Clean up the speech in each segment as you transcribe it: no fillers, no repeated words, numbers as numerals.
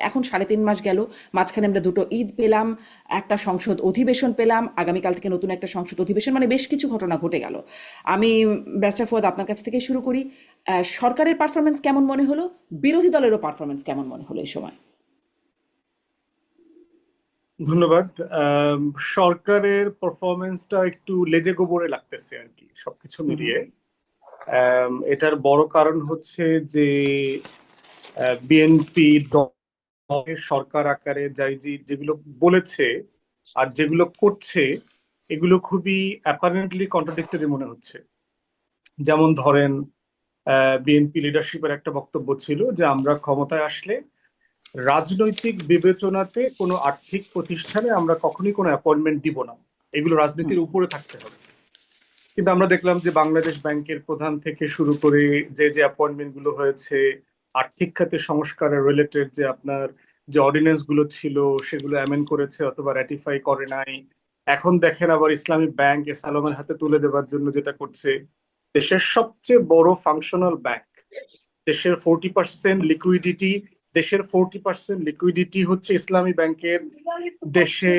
এখন 3.5 মাস গেল, মাঝখানে আমরা দুটো ঈদ পেলাম, একটা সংসদ অধিবেশন পেলাম, আগামীকাল থেকে নতুন একটা সংসদ অধিবেশন, মানে বেশ কিছু ঘটনা ঘটে গেল। আমি ব্যারিস্টার ফুয়াদ আপনার কাছ থেকে শুরু করি। সরকারের পারফরমেন্স কেমন মনে হলো, বিরোধী দলেরও পারফরমেন্স কেমন মনে হলো এই সময়? ধন্যবাদ। আম, সরকারের পারফরমেন্সটা একটু লেজে গোবরে লাগতেছে আর কি সবকিছু মিলিয়ে। এটার বড় কারণ হচ্ছে যে বিএনপি দলের সরকার আকারে যাই যেগুলো বলেছে আর যেগুলো করছে এগুলো খুবই অ্যাপারেন্টলি কন্ট্রাডিক্টরি মনে হচ্ছে। যেমন ধরেন, বিএনপি লিডারশিপের একটা বক্তব্য ছিল যে আমরা ক্ষমতায় আসলে রাজনৈতিক বিবেচনাতে কোনো আর্থিক প্রতিষ্ঠানে আমরা কখনোই কোনো অ্যাপয়েন্টমেন্ট দিব না, এগুলো হুম। রাজনীতির উপরে থাকতে হবে। কিন্তু আমরা দেখলাম যে বাংলাদেশ ব্যাংকের প্রধান থেকে শুরু করে যে অ্যাপয়েন্টমেন্ট গুলো হয়েছে, আর্থিক খাতে সংস্কারের রিলেটেড যে আপনার যে অর্ডিন্যান্স গুলো ছিল সেগুলো অ্যামেন্ড করেছে অথবা র্যাটিফাই করে নাই। এখন দেখেন আবার ইসলামী ব্যাংক এস আলমের হাতে তুলে দেওয়ার জন্য যেটা করছে, দেশের সবচেয়ে বড় ফাংশনাল ব্যাংক, দেশের 40% লিকুইডিটি, হচ্ছে ইসলামী ব্যাংকের। দেশে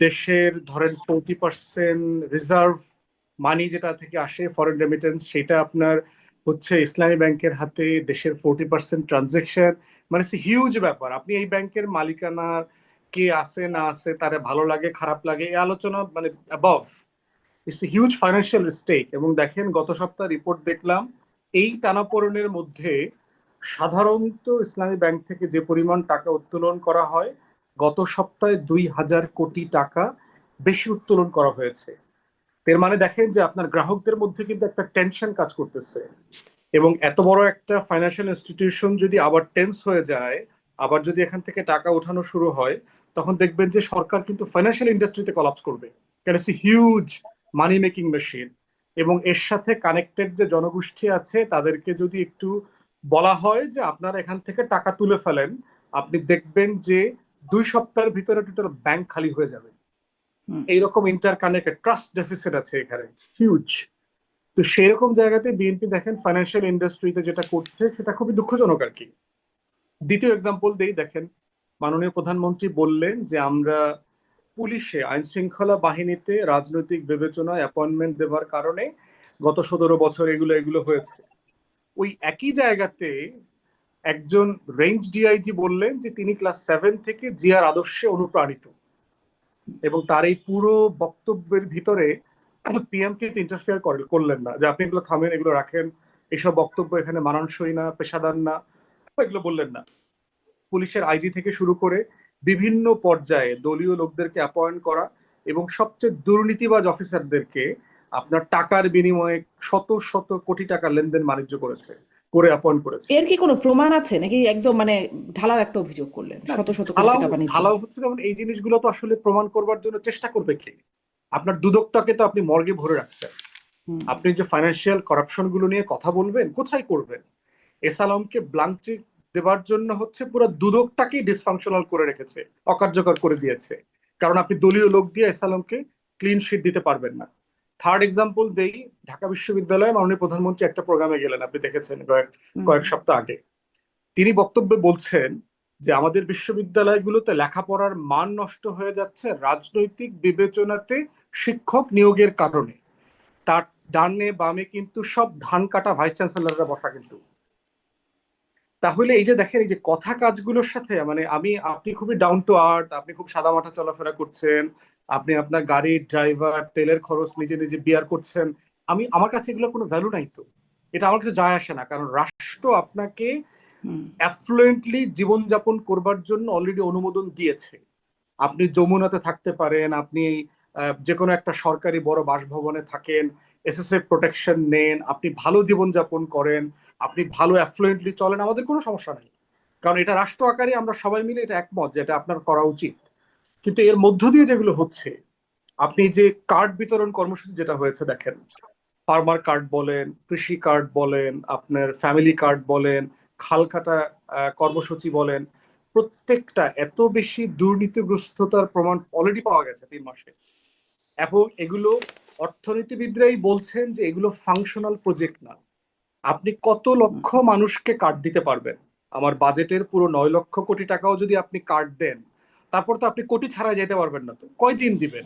দেশের ধরেন 40% রিজার্ভ মানি যেটা থেকে আসে ফরেন রেমিটেন্স, সেটা আপনার হচ্ছে ইসলামী ব্যাংকের হাতে। দেশের 40% ট্রানজেকশন, মানে হিউজ ব্যাপার। আপনি এই ব্যাংকের মালিকানা কে আছে না আছে, তারে ভালো লাগে খারাপ লাগে এই আলোচনা মানে above, it's huge financial stake. এবং দেখেন গত সপ্তাহ রিপোর্ট দেখলাম, এই টানাপোড়েনের মধ্যে সাধারণত ইসলামী ব্যাংক থেকে যে পরিমাণ টাকা উত্তোলন করা হয়, গত সপ্তাহে 2,000 কোটি টাকা বেশি উত্তোলন করা হয়েছে। এর মানে দেখেন যে আপনার গ্রাহকদের মধ্যে কিন্তু একটা টেনশন কাজ করতেছে। এবং এত বড় একটা ফাইন্যান্সিয়াল ইনস্টিটিউশন যদি আবার টেন্স হয়ে যায়, আবার যদি এখান থেকে টাকা ওঠানো শুরু হয়, তখন দেখবেন যে সরকার কিন্তু ফাইন্যান্সিয়াল ইন্ডাস্ট্রিতে কলাপস করবে, কারণ it's huge money making machine. এবং এর সাথে কানেক্টেড যে জনগোষ্ঠী আছে তাদেরকে যদি একটু বলা হয় যে আপনারা এখান থেকে টাকা তুলে ফেলেন, আপনি দেখবেন যে 2 সপ্তাহের ভিতরে টোটাল ব্যাংক খালি হয়ে যাবে। হুম। এইরকম ইন্টার কানেক্টেড ট্রাস্ট ডেফিসিট আছে এখানে, হিউজ। তো সেরকম জায়গাতে বিএনপি দেখেন ফাইন্যান্সিয়াল ইন্ডাস্ট্রিতে যেটা করছে সেটা খুবই দুঃখজনক আর কি। দ্বিতীয় এক্সাম্পল দেই, দেখেন মাননীয় প্রধানমন্ত্রী বললেন যে আমরা পুলিশে আইন শৃঙ্খলা বাহিনীতে রাজনৈতিক বিবেচনা অ্যাপয়েন্টমেন্ট দেওয়ার কারণে গত 17 বছর এগুলো এগুলো হয়েছে। ওই একই জায়গাতে একজন রেঞ্জ ডিআইজি বললেন যে তিনি ক্লাস 7 থেকে জিয়ার আদর্শে অনুপ্রাণিত, এবং তার এই পুরো বক্তব্যের ভিতরে পিএম কিন্তু ইন্টারফেয়ার করলেন না যে আপনি এগুলো থামেন, এগুলো রাখেন, এইসব বক্তব্য এখানে মানানসই না, পেশাদার না, এগুলো বললেন না। পুলিশের আইজি থেকে শুরু করে বিভিন্ন পর্যায়ে দলীয় লোকদেরকে অ্যাপয়েন্ট করা এবং সবচেয়ে দুর্নীতিবাজ অফিসারদেরকে আপনার টাকার বিনিময়ে শত শত কোটি টাকা লেনদেন বাণিজ্য করে অ্যাপয়েন্ট করেছে। এর কি কোনো প্রমাণ আছে, নাকি একদম মানে ঢালাও একটা অভিযোগ করলেন না, শত শত কোটি ঢালাও টাকা বাণিজ্য? ঢালাও হচ্ছে, যেমন এই জিনিসগুলো তো আসলে প্রমাণ করবার জন্য চেষ্টা করবে কে? আপনার দুদকটাকে তো আপনি মর্গে ভরে রাখছেন, হুম। আপনি যে ফাইন্যান্সিয়াল করাপশন গুলো নিয়ে কথা বলবেন কোথায় করবেন? এস আলমকে ব্লাঙ্ক চেক দেবার জন্য হচ্ছে পুরো দুদকটাকেই ডিসফাংশনাল করে রেখেছে, অকার্যকর করে দিয়েছে, কারণ আপনি দলীয় লোক দিয়ে এস আলমকে ক্লিন শিট দিতে পারবেন না। থার্ড এক্সাম্পল দেই, ঢাকা বিশ্ববিদ্যালয়ে মাননীয় প্রধানমন্ত্রী একটা প্রোগ্রামে গেলেন, আপনি দেখেছেন কয়েক হুম। কয়েক সপ্তাহ আগে। তিনি বক্তব্যে বলছেন যে আমাদের বিশ্ববিদ্যালয়গুলোতে লেখাপড়ার মান নষ্ট হয়ে যাচ্ছে রাজনৈতিক বিবেচনাতে শিক্ষক নিয়োগের কারণে। তার ডানে বামে কিন্তু সব ধান কাটা ভাইস চ্যান্সেলররা বসা কিন্তু। তাহলে এই যে দেখেন, এই যে কথা কাজগুলোর সাথে মানে আপনি খুবই ডাউন টু আর্থ, আপনি খুব সাদামাটা চলাফেরা করছেন, আপনি আপনার গাড়ির ড্রাইভার তেলের খরচ নিজে নিজে বিয়ার করছেন, আমার কাছে এগুলো কোনো ভ্যালু নাই। তো এটা আমার কাছে যায় আসে না, কারণ রাষ্ট্র আপনাকে হুম। অ্যাফ্লুয়েন্টলি জীবনযাপন করবার জন্য অলরেডি অনুমোদন দিয়েছে। আপনি যমুনাতে থাকতে পারেন, আপনি যে কোনো একটা সরকারি বড় বাসভবনে থাকেন, এসএসএফ প্রোটেকশন নেন, আপনি ভালো জীবনযাপন করেন, আপনি ভালো অ্যাফ্লুয়েন্টলি চলেন, আমাদের কোনো সমস্যা নেই, কারণ এটা রাষ্ট্র আকারে আমরা সবাই মিলে এটা একমত যে এটা আপনার করা উচিত। কিন্তু এর মধ্য দিয়ে যেগুলো হচ্ছে, আপনি যে কার্ড বিতরণ কর্মসূচি যেটা হয়েছে দেখেন, ফার্মার কার্ড বলেন, কৃষি কার্ড বলেন, আপনার ফ্যামিলি কার্ড বলেন, খাল কাটা কর্মসূচি বলেন, প্রত্যেকটা এত বেশি দুর্নীতিগ্রস্ততার প্রমাণ অলরেডি পাওয়া গেছে 3 মাসে। এবং এগুলো অর্থনীতিবিদরাই বলছেন যে এগুলো ফাংশনাল প্রজেক্ট না। আপনি কত হুম। লক্ষ মানুষকে কার্ড দিতে পারবেন? আমার বাজেটের পুরো 9 লক্ষ কোটি টাকাও যদি আপনি কাট দেন, তারপর তো আপনি কোটি ছাড়া যেতে পারবেন না, তো কয়দিন দিবেন?